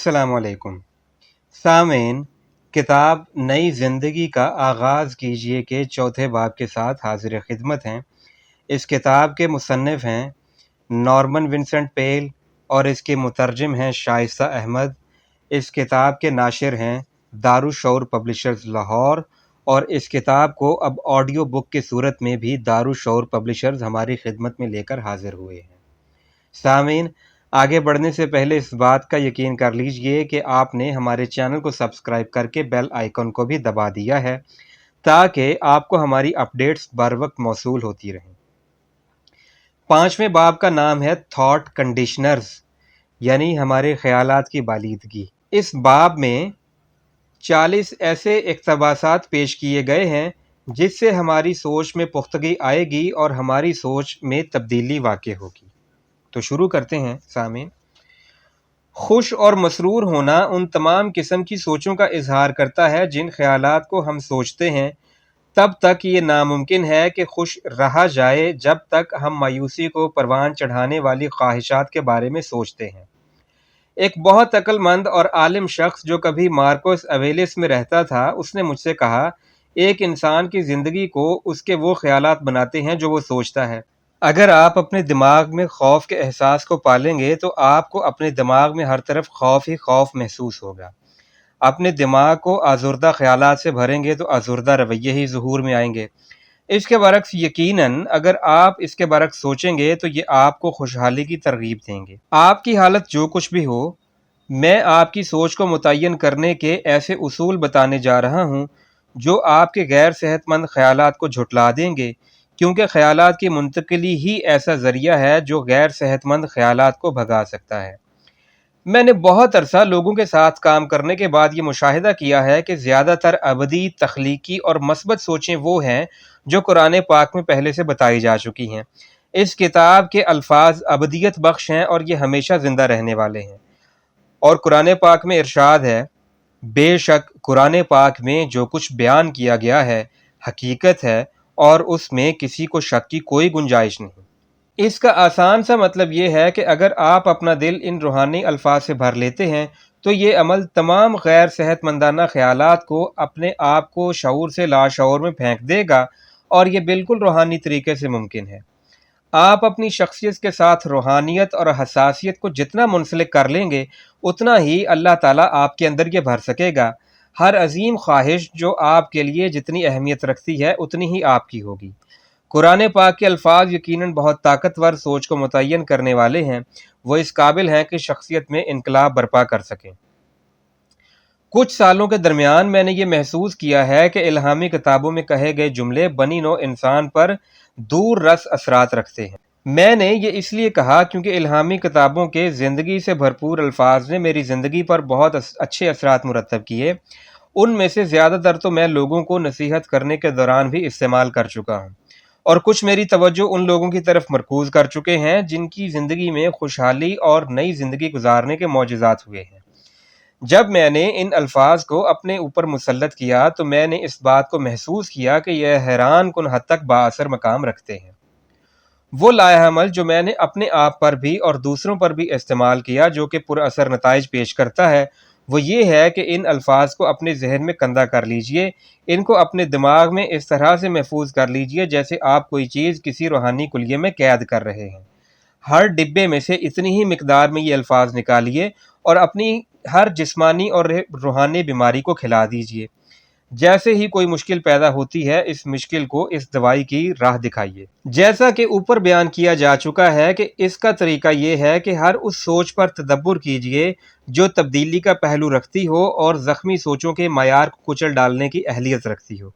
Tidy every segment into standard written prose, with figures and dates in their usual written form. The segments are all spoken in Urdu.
السلام علیکم سامعین، کتاب نئی زندگی کا آغاز کیجیے کے چوتھے باب کے ساتھ حاضر خدمت ہیں۔ اس کتاب کے مصنف ہیں نارمن ونسنٹ پیل اور اس کے مترجم ہیں شائستہ احمد۔ اس کتاب کے ناشر ہیں دارالشعور پبلشرز لاہور، اور اس کتاب کو اب آڈیو بک کی صورت میں بھی دارالشعور پبلشرز ہماری خدمت میں لے کر حاضر ہوئے ہیں۔ سامعین، آگے بڑھنے سے پہلے اس بات کا یقین کر لیجئے کہ آپ نے ہمارے چینل کو سبسکرائب کر کے بیل آئیکن کو بھی دبا دیا ہے تاکہ آپ کو ہماری اپڈیٹس بر وقت موصول ہوتی رہیں۔ 5ویں باب کا نام ہے تھاٹ کنڈیشنرز، یعنی ہمارے خیالات کی بالیدگی۔ اس باب میں 40 ایسے اقتباسات پیش کیے گئے ہیں جس سے ہماری سوچ میں پختگی آئے گی اور ہماری سوچ میں تبدیلی واقع ہوگی۔ تو شروع کرتے ہیں سامعین۔ خوش اور مسرور ہونا ان تمام قسم کی سوچوں کا اظہار کرتا ہے جن خیالات کو ہم سوچتے ہیں۔ تب تک یہ ناممکن ہے کہ خوش رہا جائے جب تک ہم مایوسی کو پروان چڑھانے والی خواہشات کے بارے میں سوچتے ہیں۔ ایک بہت عقل مند اور عالم شخص جو کبھی مارکوس اویلس میں رہتا تھا، اس نے مجھ سے کہا، ایک انسان کی زندگی کو اس کے وہ خیالات بناتے ہیں جو وہ سوچتا ہے۔ اگر آپ اپنے دماغ میں خوف کے احساس کو پالیں گے تو آپ کو اپنے دماغ میں ہر طرف خوف ہی خوف محسوس ہوگا۔ اپنے دماغ کو آزردہ خیالات سے بھریں گے تو آزردہ رویے ہی ظہور میں آئیں گے۔ اس کے برعکس یقیناً اگر آپ اس کے برعکس سوچیں گے تو یہ آپ کو خوشحالی کی ترغیب دیں گے۔ آپ کی حالت جو کچھ بھی ہو، میں آپ کی سوچ کو متعین کرنے کے ایسے اصول بتانے جا رہا ہوں جو آپ کے غیر صحت مند خیالات کو جھٹلا دیں گے، کیونکہ خیالات کی منتقلی ہی ایسا ذریعہ ہے جو غیر صحت مند خیالات کو بھگا سکتا ہے۔ میں نے بہت عرصہ لوگوں کے ساتھ کام کرنے کے بعد یہ مشاہدہ کیا ہے کہ زیادہ تر ابدی، تخلیقی اور مثبت سوچیں وہ ہیں جو قرآن پاک میں پہلے سے بتائی جا چکی ہیں۔ اس کتاب کے الفاظ ابدیت بخش ہیں اور یہ ہمیشہ زندہ رہنے والے ہیں۔ اور قرآن پاک میں ارشاد ہے، بے شک قرآن پاک میں جو کچھ بیان کیا گیا ہے حقیقت ہے اور اس میں کسی کو شک کی کوئی گنجائش نہیں۔ اس کا آسان سا مطلب یہ ہے کہ اگر آپ اپنا دل ان روحانی الفاظ سے بھر لیتے ہیں تو یہ عمل تمام غیر صحت مندانہ خیالات کو اپنے آپ کو شعور سے لاشعور میں پھینک دے گا، اور یہ بالکل روحانی طریقے سے ممکن ہے۔ آپ اپنی شخصیت کے ساتھ روحانیت اور حساسیت کو جتنا منسلک کر لیں گے اتنا ہی اللہ تعالیٰ آپ کے اندر یہ بھر سکے گا۔ ہر عظیم خواہش جو آپ کے لیے جتنی اہمیت رکھتی ہے اتنی ہی آپ کی ہوگی۔ قرآن پاک کے الفاظ یقیناً بہت طاقتور سوچ کو متعین کرنے والے ہیں، وہ اس قابل ہیں کہ شخصیت میں انقلاب برپا کر سکیں۔ کچھ سالوں کے درمیان میں نے یہ محسوس کیا ہے کہ الہامی کتابوں میں کہے گئے جملے بنی نوع انسان پر دور رس اثرات رکھتے ہیں۔ میں نے یہ اس لیے کہا کیونکہ الہامی کتابوں کے زندگی سے بھرپور الفاظ نے میری زندگی پر بہت اچھے اثرات مرتب کیے۔ ان میں سے زیادہ تر تو میں لوگوں کو نصیحت کرنے کے دوران بھی استعمال کر چکا ہوں، اور کچھ میری توجہ ان لوگوں کی طرف مرکوز کر چکے ہیں جن کی زندگی میں خوشحالی اور نئی زندگی گزارنے کے معجزات ہوئے ہیں۔ جب میں نے ان الفاظ کو اپنے اوپر مسلط کیا تو میں نے اس بات کو محسوس کیا کہ یہ حیران کن حد تک بااثر مقام رکھتے ہیں۔ وہ لائحہ عمل جو میں نے اپنے آپ پر بھی اور دوسروں پر بھی استعمال کیا جو کہ پر اثر نتائج پیش کرتا ہے، وہ یہ ہے کہ ان الفاظ کو اپنے ذہن میں کندہ کر لیجئے، ان کو اپنے دماغ میں اس طرح سے محفوظ کر لیجئے جیسے آپ کوئی چیز کسی روحانی کلیے میں قید کر رہے ہیں۔ ہر ڈبے میں سے اتنی ہی مقدار میں یہ الفاظ نکالیے اور اپنی ہر جسمانی اور روحانی بیماری کو کھلا دیجئے۔ جیسے ہی کوئی مشکل پیدا ہوتی ہے اس مشکل کو اس دوائی کی راہ دکھائیے۔ جیسا کہ اوپر بیان کیا جا چکا ہے کہ اس کا طریقہ یہ ہے کہ ہر اس سوچ پر تدبر کیجئے جو تبدیلی کا پہلو رکھتی ہو اور زخمی سوچوں کے معیار کو کچل ڈالنے کی اہلیت رکھتی ہو۔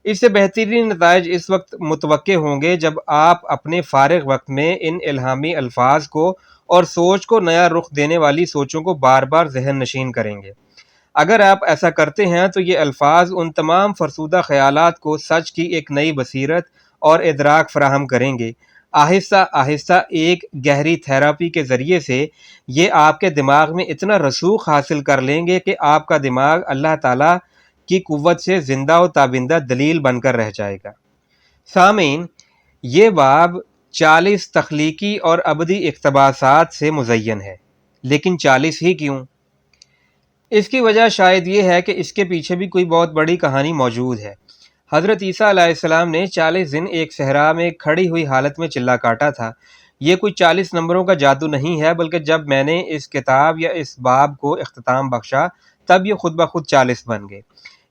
اس سے بہترین نتائج اس وقت متوقع ہوں گے جب آپ اپنے فارغ وقت میں ان الہامی الفاظ کو اور سوچ کو نیا رخ دینے والی سوچوں کو بار بار ذہن نشین کریں گے۔ اگر آپ ایسا کرتے ہیں تو یہ الفاظ ان تمام فرسودہ خیالات کو سچ کی ایک نئی بصیرت اور ادراک فراہم کریں گے۔ آہستہ آہستہ ایک گہری تھراپی کے ذریعے سے یہ آپ کے دماغ میں اتنا رسوخ حاصل کر لیں گے کہ آپ کا دماغ اللہ تعالیٰ کی قوت سے زندہ و تابندہ دلیل بن کر رہ جائے گا۔ سامعین، یہ باب 40 تخلیقی اور ابدی اقتباسات سے مزین ہے، لیکن 40 ہی کیوں؟ اس کی وجہ شاید یہ ہے کہ اس کے پیچھے بھی کوئی بہت بڑی کہانی موجود ہے۔ حضرت عیسیٰ علیہ السلام نے 40 دن ایک صحرا میں کھڑی ہوئی حالت میں چلا کاٹا تھا۔ یہ کوئی 40 نمبروں کا جادو نہیں ہے، بلکہ جب میں نے اس کتاب یا اس باب کو اختتام بخشا تب یہ خود بخود 40 بن گئے۔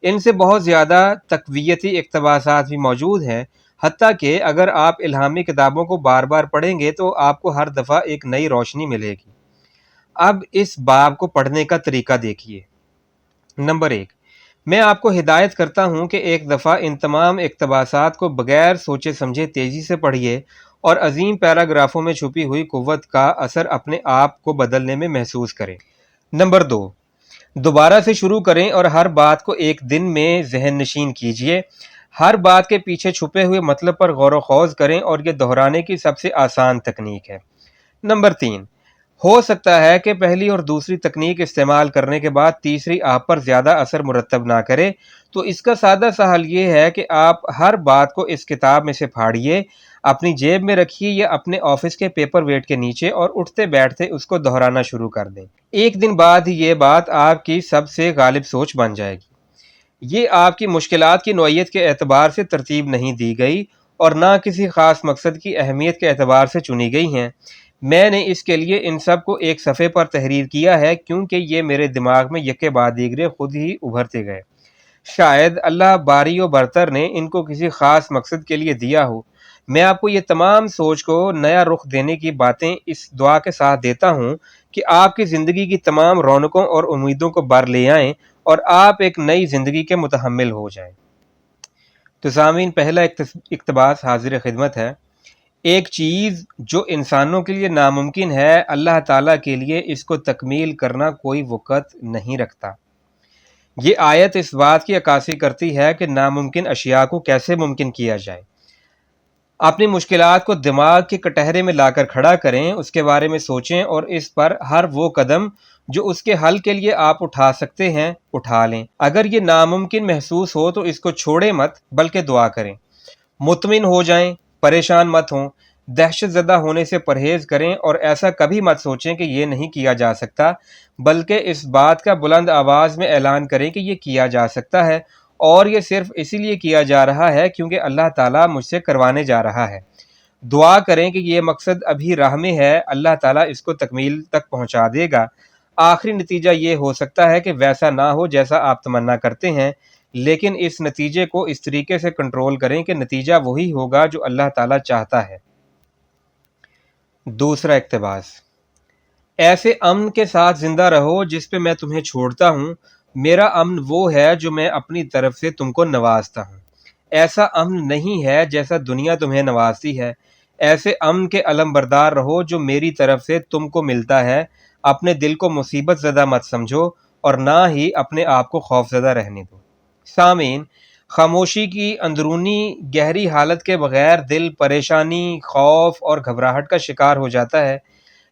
ان سے بہت زیادہ تقویتی اقتباسات بھی موجود ہیں، حتیٰ کہ اگر آپ الہامی کتابوں کو بار بار پڑھیں گے تو آپ کو ہر دفعہ ایک نئی روشنی ملے گی۔ اب اس باب کو پڑھنے کا طریقہ دیکھیے۔ نمبر 1، میں آپ کو ہدایت کرتا ہوں کہ ایک دفعہ ان تمام اقتباسات کو بغیر سوچے سمجھے تیزی سے پڑھیے اور عظیم پیراگرافوں میں چھپی ہوئی قوت کا اثر اپنے آپ کو بدلنے میں محسوس کریں۔ نمبر 2، دوبارہ سے شروع کریں اور ہر بات کو ایک دن میں ذہن نشین کیجیے۔ ہر بات کے پیچھے چھپے ہوئے مطلب پر غور و خوض کریں، اور یہ دہرانے کی سب سے آسان تکنیک ہے۔ نمبر 3، ہو سکتا ہے کہ پہلی اور دوسری تکنیک استعمال کرنے کے بعد تیسری آپ پر زیادہ اثر مرتب نہ کرے، تو اس کا سادہ سا حل یہ ہے کہ آپ ہر بات کو اس کتاب میں سے پھاڑیے، اپنی جیب میں رکھیے یا اپنے آفس کے پیپر ویٹ کے نیچے، اور اٹھتے بیٹھتے اس کو دہرانا شروع کر دیں۔ ایک دن بعد ہی یہ بات آپ کی سب سے غالب سوچ بن جائے گی۔ یہ آپ کی مشکلات کی نوعیت کے اعتبار سے ترتیب نہیں دی گئی اور نہ کسی خاص مقصد کی اہمیت کے اعتبار سے چنی گئی ہیں۔ میں نے اس کے لیے ان سب کو ایک صفحے پر تحریر کیا ہے، کیونکہ یہ میرے دماغ میں یکے بعد دیگرے خود ہی ابھرتے گئے۔ شاید اللہ باری و برتر نے ان کو کسی خاص مقصد کے لیے دیا ہو۔ میں آپ کو یہ تمام سوچ کو نیا رخ دینے کی باتیں اس دعا کے ساتھ دیتا ہوں کہ آپ کی زندگی کی تمام رونقوں اور امیدوں کو بر لے آئیں اور آپ ایک نئی زندگی کے متحمل ہو جائیں۔ تو سامعین، پہلا اقتباس حاضر خدمت ہے۔ ایک چیز جو انسانوں کے لیے ناممکن ہے، اللہ تعالیٰ کے لیے اس کو تکمیل کرنا کوئی وقت نہیں رکھتا۔ یہ آیت اس بات کی عکاسی کرتی ہے کہ ناممکن اشیاء کو کیسے ممکن کیا جائے۔ اپنی مشکلات کو دماغ کے کٹہرے میں لا کر کھڑا کریں، اس کے بارے میں سوچیں اور اس پر ہر وہ قدم جو اس کے حل کے لیے آپ اٹھا سکتے ہیں اٹھا لیں۔ اگر یہ ناممکن محسوس ہو تو اس کو چھوڑیں مت، بلکہ دعا کریں۔ مطمئن ہو جائیں، پریشان مت ہوں، دہشت زدہ ہونے سے پرہیز کریں اور ایسا کبھی مت سوچیں کہ یہ نہیں کیا جا سکتا، بلکہ اس بات کا بلند آواز میں اعلان کریں کہ یہ کیا جا سکتا ہے، اور یہ صرف اسی لیے کیا جا رہا ہے کیونکہ اللہ تعالیٰ مجھ سے کروانے جا رہا ہے۔ دعا کریں کہ یہ مقصد ابھی راہ میں ہے، اللہ تعالیٰ اس کو تکمیل تک پہنچا دے گا۔ آخری نتیجہ یہ ہو سکتا ہے کہ ویسا نہ ہو جیسا آپ تمنا کرتے ہیں، لیکن اس نتیجے کو اس طریقے سے کنٹرول کریں کہ نتیجہ وہی ہوگا جو اللہ تعالیٰ چاہتا ہے۔ دوسرا اقتباس، ایسے امن کے ساتھ زندہ رہو جس پہ میں تمہیں چھوڑتا ہوں۔ میرا امن وہ ہے جو میں اپنی طرف سے تم کو نوازتا ہوں۔ ایسا امن نہیں ہے جیسا دنیا تمہیں نوازتی ہے۔ ایسے امن کے علم بردار رہو جو میری طرف سے تم کو ملتا ہے۔ اپنے دل کو مصیبت زدہ مت سمجھو اور نہ ہی اپنے آپ کو خوف زدہ رہنے دو۔ سامعین، خاموشی کی اندرونی گہری حالت کے بغیر دل پریشانی، خوف اور گھبراہٹ کا شکار ہو جاتا ہے۔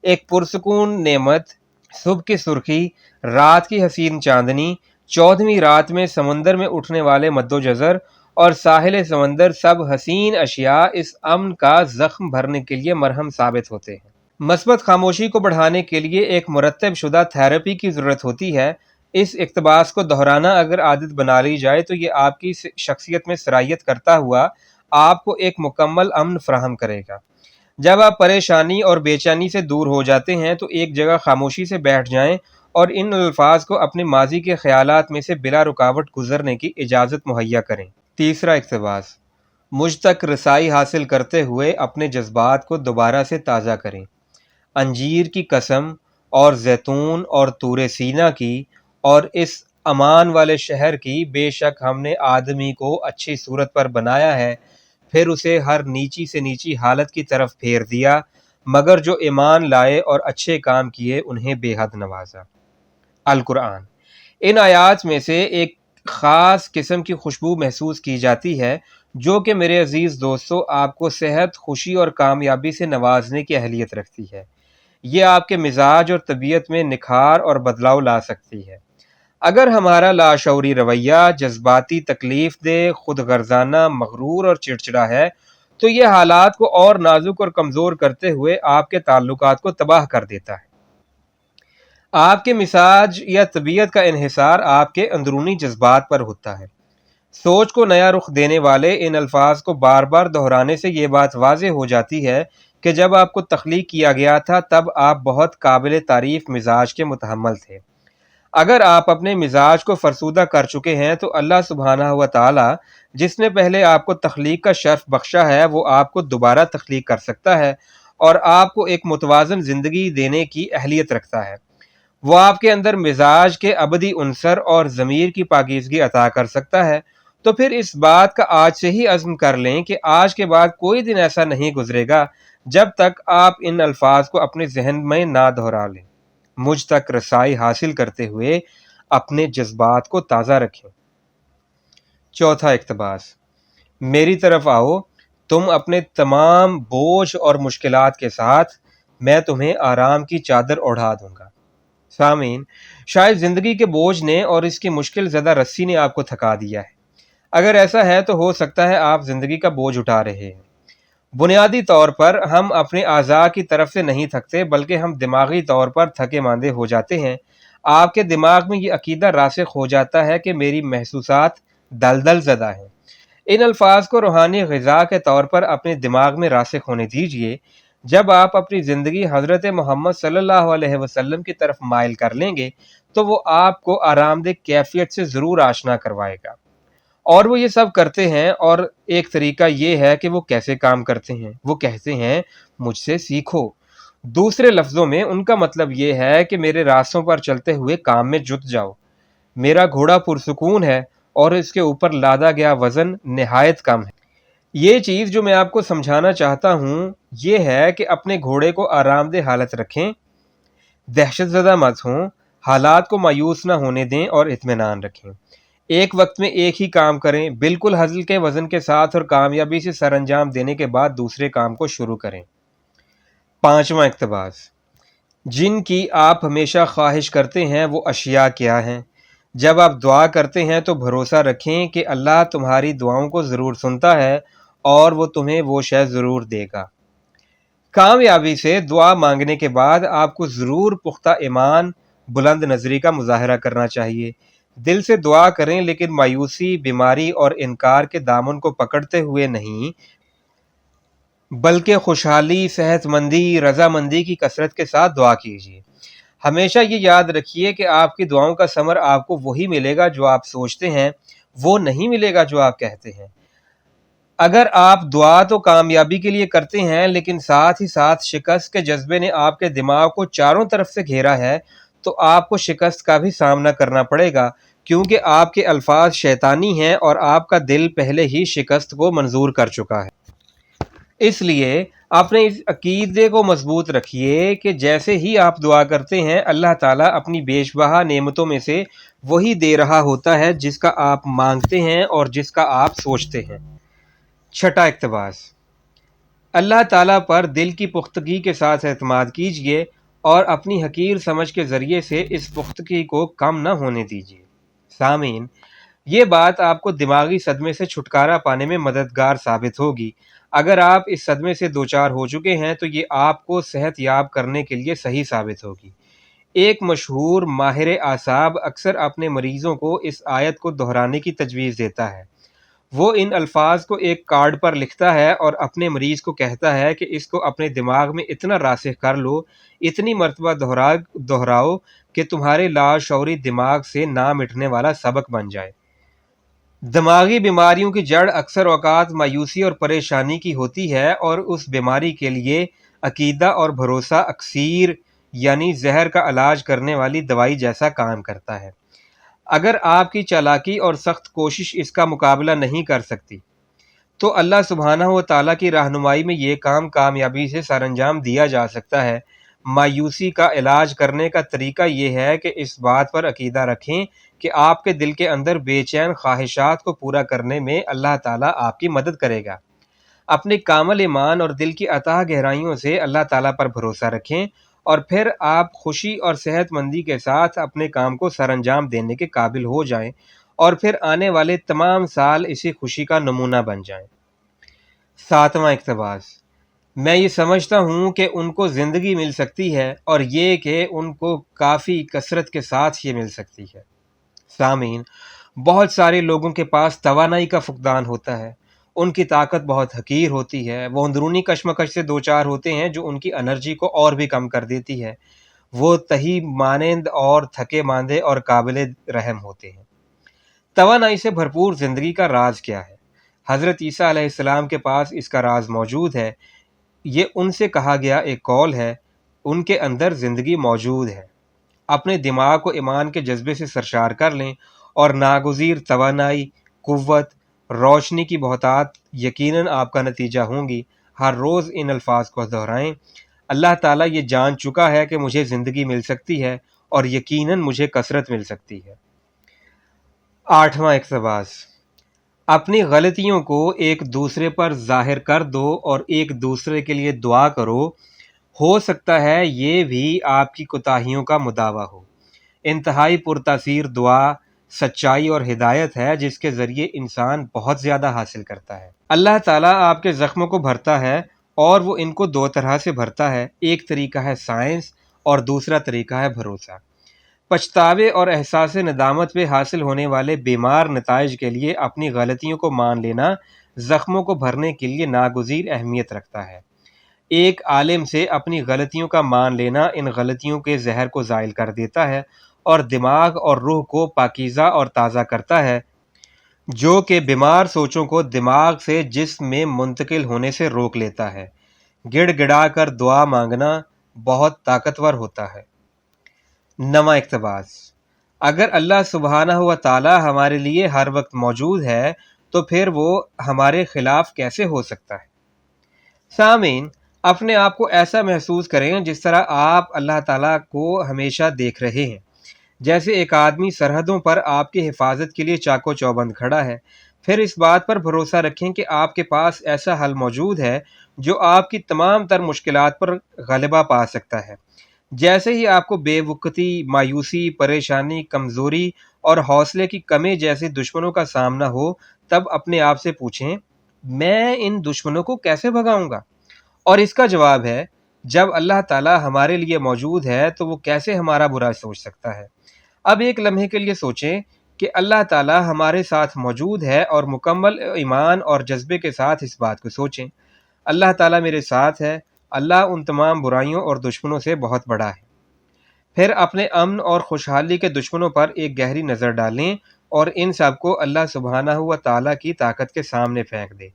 ایک پرسکون نعمت، صبح کی سرخی، رات کی حسین چاندنی، 14ویں رات میں سمندر میں اٹھنے والے مد و جزر اور ساحل سمندر، سب حسین اشیاء اس امن کا زخم بھرنے کے لیے مرہم ثابت ہوتے ہیں۔ مثبت خاموشی کو بڑھانے کے لیے ایک مرتب شدہ تھراپی کی ضرورت ہوتی ہے۔ اس اقتباس کو دہرانا اگر عادت بنا لی جائے تو یہ آپ کی شخصیت میں سرایت کرتا ہوا آپ کو ایک مکمل امن فراہم کرے گا۔ جب آپ پریشانی اور بے چینی سے دور ہو جاتے ہیں تو ایک جگہ خاموشی سے بیٹھ جائیں اور ان الفاظ کو اپنے ماضی کے خیالات میں سے بلا رکاوٹ گزرنے کی اجازت مہیا کریں۔ تیسرا اقتباس، مجھ تک رسائی حاصل کرتے ہوئے اپنے جذبات کو دوبارہ سے تازہ کریں۔ انجیر کی قسم اور زیتون اور طور سینا کی اور اس امان والے شہر کی، بے شک ہم نے آدمی کو اچھی صورت پر بنایا ہے، پھر اسے ہر نیچی سے نیچی حالت کی طرف پھیر دیا، مگر جو ایمان لائے اور اچھے کام کیے انہیں بے حد نوازا۔ القرآن۔ ان آیات میں سے ایک خاص قسم کی خوشبو محسوس کی جاتی ہے جو کہ میرے عزیز دوستو آپ کو صحت، خوشی اور کامیابی سے نوازنے کی اہلیت رکھتی ہے۔ یہ آپ کے مزاج اور طبیعت میں نکھار اور بدلاؤ لا سکتی ہے۔ اگر ہمارا لاشعوری رویہ جذباتی، تکلیف دہ، خود غرضانہ، مغرور اور چڑچڑا ہے تو یہ حالات کو اور نازک اور کمزور کرتے ہوئے آپ کے تعلقات کو تباہ کر دیتا ہے۔ آپ کے مزاج یا طبیعت کا انحصار آپ کے اندرونی جذبات پر ہوتا ہے۔ سوچ کو نیا رخ دینے والے ان الفاظ کو بار بار دہرانے سے یہ بات واضح ہو جاتی ہے کہ جب آپ کو تخلیق کیا گیا تھا تب آپ بہت قابل تعریف مزاج کے متحمل تھے۔ اگر آپ اپنے مزاج کو فرسودہ کر چکے ہیں تو اللہ سبحانہ و تعالی جس نے پہلے آپ کو تخلیق کا شرف بخشا ہے وہ آپ کو دوبارہ تخلیق کر سکتا ہے اور آپ کو ایک متوازن زندگی دینے کی اہلیت رکھتا ہے۔ وہ آپ کے اندر مزاج کے ابدی عنصر اور ضمیر کی پاکیزگی عطا کر سکتا ہے۔ تو پھر اس بات کا آج سے ہی عزم کر لیں کہ آج کے بعد کوئی دن ایسا نہیں گزرے گا جب تک آپ ان الفاظ کو اپنے ذہن میں نہ دہرا لیں۔ مجھ تک رسائی حاصل کرتے ہوئے اپنے جذبات کو تازہ رکھیں۔ چوتھا اقتباس: میری طرف آؤ، تم اپنے تمام بوجھ اور مشکلات کے ساتھ، میں تمہیں آرام کی چادر اوڑھا دوں گا۔ سامعین، شاید زندگی کے بوجھ نے اور اس کی مشکل زدہ رسی نے آپ کو تھکا دیا ہے۔ اگر ایسا ہے تو ہو سکتا ہے آپ زندگی کا بوجھ اٹھا رہے ہیں۔ بنیادی طور پر ہم اپنے اعضاء کی طرف سے نہیں تھکتے بلکہ ہم دماغی طور پر تھکے ماندے ہو جاتے ہیں۔ آپ کے دماغ میں یہ عقیدہ راسخ ہو جاتا ہے کہ میری محسوسات دلدل زدہ ہیں۔ ان الفاظ کو روحانی غذا کے طور پر اپنے دماغ میں راسخ ہونے دیجیے۔ جب آپ اپنی زندگی حضرت محمد صلی اللہ علیہ وسلم کی طرف مائل کر لیں گے تو وہ آپ کو آرام دہ کیفیت سے ضرور آشنا کروائے گا۔ اور وہ یہ سب کرتے ہیں، اور ایک طریقہ یہ ہے کہ وہ کیسے کام کرتے ہیں۔ وہ کہتے ہیں مجھ سے سیکھو۔ دوسرے لفظوں میں ان کا مطلب یہ ہے کہ میرے راستوں پر چلتے ہوئے کام میں جت جاؤ۔ میرا گھوڑا پرسکون ہے اور اس کے اوپر لادا گیا وزن نہایت کم ہے۔ یہ چیز جو میں آپ کو سمجھانا چاہتا ہوں یہ ہے کہ اپنے گھوڑے کو آرام دہ حالت رکھیں، دہشت زدہ مت ہوں، حالات کو مایوس نہ ہونے دیں اور اطمینان رکھیں۔ ایک وقت میں ایک ہی کام کریں، بالکل ہزل کے وزن کے ساتھ، اور کامیابی سے سر انجام دینے کے بعد دوسرے کام کو شروع کریں۔ پانچواں اقتباس: جن کی آپ ہمیشہ خواہش کرتے ہیں وہ اشیاء کیا ہیں؟ جب آپ دعا کرتے ہیں تو بھروسہ رکھیں کہ اللہ تمہاری دعاؤں کو ضرور سنتا ہے اور وہ تمہیں وہ شے ضرور دے گا۔ کامیابی سے دعا مانگنے کے بعد آپ کو ضرور پختہ ایمان، بلند نظری کا مظاہرہ کرنا چاہیے۔ دل سے دعا کریں لیکن مایوسی، بیماری اور انکار کے دامن کو پکڑتے ہوئے نہیں، بلکہ خوشحالی، صحت مندی، رضامندی کی کثرت کے ساتھ دعا کیجیے۔ ہمیشہ یہ یاد رکھیے کہ آپ کی دعاؤں کا ثمر آپ کو وہی ملے گا جو آپ سوچتے ہیں، وہ نہیں ملے گا جو آپ کہتے ہیں۔ اگر آپ دعا تو کامیابی کے لیے کرتے ہیں لیکن ساتھ ہی ساتھ شکست کے جذبے نے آپ کے دماغ کو چاروں طرف سے گھیرا ہے تو آپ کو شکست کا بھی سامنا کرنا پڑے گا، کیونکہ آپ کے الفاظ شیطانی ہیں اور آپ کا دل پہلے ہی شکست کو منظور کر چکا ہے۔ اس لیے اپنے اس عقیدے کو مضبوط رکھیے کہ جیسے ہی آپ دعا کرتے ہیں اللہ تعالیٰ اپنی بیش بہا نعمتوں میں سے وہی دے رہا ہوتا ہے جس کا آپ مانگتے ہیں اور جس کا آپ سوچتے ہیں۔ چھٹا اقتباس: اللہ تعالیٰ پر دل کی پختگی کے ساتھ اعتماد کیجیے اور اپنی حقیر سمجھ کے ذریعے سے اس پختگی کو کم نہ ہونے دیجیے۔ سامعین، یہ بات آپ کو دماغی صدمے سے چھٹکارا پانے میں مددگار ثابت ہوگی۔ اگر آپ اس صدمے سے دوچار ہو چکے ہیں تو یہ آپ کو صحت یاب کرنے کے لیے صحیح ثابت ہوگی۔ ایک مشہور ماہر اعصاب اکثر اپنے مریضوں کو اس آیت کو دہرانے کی تجویز دیتا ہے۔ وہ ان الفاظ کو ایک کارڈ پر لکھتا ہے اور اپنے مریض کو کہتا ہے کہ اس کو اپنے دماغ میں اتنا راسخ کر لو، اتنی مرتبہ دہراؤ کہ تمہارے لاشعوری دماغ سے نہ مٹنے والا سبق بن جائے۔ دماغی بیماریوں کی جڑ اکثر اوقات مایوسی اور پریشانی کی ہوتی ہے، اور اس بیماری کے لیے عقیدہ اور بھروسہ اکسیر یعنی زہر کا علاج کرنے والی دوائی جیسا کام کرتا ہے۔ اگر آپ کی چالاکی اور سخت کوشش اس کا مقابلہ نہیں کر سکتی تو اللہ سبحانہ و تعالیٰ کی رہنمائی میں یہ کام کامیابی سے سر انجام دیا جا سکتا ہے۔ مایوسی کا علاج کرنے کا طریقہ یہ ہے کہ اس بات پر عقیدہ رکھیں کہ آپ کے دل کے اندر بے چین خواہشات کو پورا کرنے میں اللہ تعالیٰ آپ کی مدد کرے گا۔ اپنے کامل ایمان اور دل کی اتھاہ گہرائیوں سے اللہ تعالیٰ پر بھروسہ رکھیں اور پھر آپ خوشی اور صحت مندی کے ساتھ اپنے کام کو سر انجام دینے کے قابل ہو جائیں، اور پھر آنے والے تمام سال اسی خوشی کا نمونہ بن جائیں۔ ساتواں اقتباس: میں یہ سمجھتا ہوں کہ ان کو زندگی مل سکتی ہے، اور یہ کہ ان کو کافی کثرت کے ساتھ یہ مل سکتی ہے۔ سامعین، بہت سارے لوگوں کے پاس توانائی کا فقدان ہوتا ہے، ان کی طاقت بہت حقیر ہوتی ہے، وہ اندرونی کشمکش سے دوچار ہوتے ہیں جو ان کی انرجی کو اور بھی کم کر دیتی ہے، وہ تہی مانند اور تھکے ماندے اور قابل رحم ہوتے ہیں۔ توانائی سے بھرپور زندگی کا راز کیا ہے؟ حضرت عیسیٰ علیہ السلام کے پاس اس کا راز موجود ہے۔ یہ ان سے کہا گیا ایک قول ہے، ان کے اندر زندگی موجود ہے۔ اپنے دماغ کو ایمان کے جذبے سے سرشار کر لیں اور ناگزیر توانائی، قوت، روشنی کی بہتات یقیناً آپ کا نتیجہ ہوں گی۔ ہر روز ان الفاظ کو دہرائیں: اللہ تعالیٰ یہ جان چکا ہے کہ مجھے زندگی مل سکتی ہے، اور یقیناً مجھے کثرت مل سکتی ہے۔ 8واں اقتباس: اپنی غلطیوں کو ایک دوسرے پر ظاہر کر دو اور ایک دوسرے کے لیے دعا کرو، ہو سکتا ہے یہ بھی آپ کی کوتاہیوں کا مداوع ہو۔ انتہائی پرتاثیر دعا سچائی اور ہدایت ہے جس کے ذریعے انسان بہت زیادہ حاصل کرتا ہے۔ اللہ تعالیٰ آپ کے زخموں کو بھرتا ہے، اور وہ ان کو دو طرح سے بھرتا ہے۔ ایک طریقہ ہے سائنس، اور دوسرا طریقہ ہے بھروسہ۔ پچھتاوے اور احساس ندامت پہ حاصل ہونے والے بیمار نتائج کے لیے اپنی غلطیوں کو مان لینا زخموں کو بھرنے کے لیے ناگزیر اہمیت رکھتا ہے۔ ایک عالم سے اپنی غلطیوں کا مان لینا ان غلطیوں کے زہر کو زائل کر دیتا ہے، اور دماغ اور روح کو پاکیزہ اور تازہ کرتا ہے، جو کہ بیمار سوچوں کو دماغ سے جسم میں منتقل ہونے سے روک لیتا ہے۔ گڑ گڑا کر دعا مانگنا بہت طاقتور ہوتا ہے۔ 9واں اقتباس: اگر اللہ سبحانہ و تعالی ہمارے لیے ہر وقت موجود ہے تو پھر وہ ہمارے خلاف کیسے ہو سکتا ہے؟ سامعین، اپنے آپ کو ایسا محسوس کریں جس طرح آپ اللہ تعالیٰ کو ہمیشہ دیکھ رہے ہیں، جیسے ایک آدمی سرحدوں پر آپ کی حفاظت کے لیے چاق و چوبند کھڑا ہے۔ پھر اس بات پر بھروسہ رکھیں کہ آپ کے پاس ایسا حل موجود ہے جو آپ کی تمام تر مشکلات پر غلبہ پا سکتا ہے۔ جیسے ہی آپ کو بے وقتی، مایوسی، پریشانی، کمزوری اور حوصلے کی کمی جیسے دشمنوں کا سامنا ہو، تب اپنے آپ سے پوچھیں: میں ان دشمنوں کو کیسے بھگاؤں گا؟ اور اس کا جواب ہے: جب اللہ تعالیٰ ہمارے لیے موجود ہے تو وہ کیسے ہمارا برا سوچ سکتا ہے؟ اب ایک لمحے کے لیے سوچیں کہ اللہ تعالیٰ ہمارے ساتھ موجود ہے، اور مکمل ایمان اور جذبے کے ساتھ اس بات کو سوچیں: اللہ تعالیٰ میرے ساتھ ہے، اللہ ان تمام برائیوں اور دشمنوں سے بہت بڑا ہے۔ پھر اپنے امن اور خوشحالی کے دشمنوں پر ایک گہری نظر ڈالیں اور ان سب کو اللہ سبحانہ و تعالیٰ کی طاقت کے سامنے پھینک دیں۔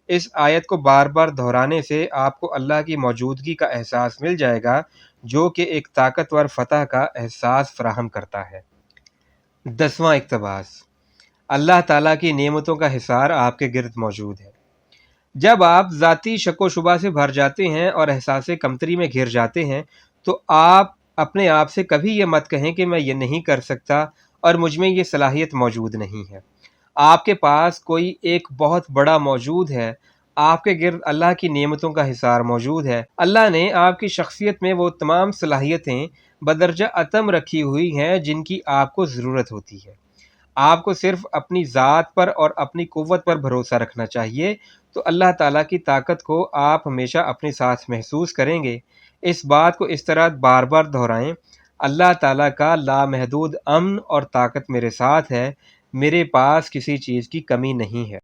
اس آیت کو بار بار دہرانے سے آپ کو اللہ کی موجودگی کا احساس مل جائے گا، جو کہ ایک طاقتور فتح کا احساس فراہم کرتا ہے۔ 10واں اقتباس: اللہ تعالیٰ کی نعمتوں کا حصار آپ کے گرد موجود ہے۔ جب آپ ذاتی شک و شبہ سے بھر جاتے ہیں اور احساس کمتری میں گھر جاتے ہیں، تو آپ اپنے آپ سے کبھی یہ مت کہیں کہ میں یہ نہیں کر سکتا اور مجھ میں یہ صلاحیت موجود نہیں ہے۔ آپ کے پاس کوئی ایک بہت بڑا موجود ہے، آپ کے گرد اللہ کی نعمتوں کا حصار موجود ہے۔ اللہ نے آپ کی شخصیت میں وہ تمام صلاحیتیں بدرجہ اتم رکھی ہوئی ہیں جن کی آپ کو ضرورت ہوتی ہے۔ آپ کو صرف اپنی ذات پر اور اپنی قوت پر بھروسہ رکھنا چاہیے، تو اللہ تعالیٰ کی طاقت کو آپ ہمیشہ اپنے ساتھ محسوس کریں گے۔ اس بات کو اس طرح بار بار دہرائیں: اللہ تعالیٰ کا لامحدود امن اور طاقت میرے ساتھ ہے، میرے پاس کسی چیز کی کمی نہیں ہے۔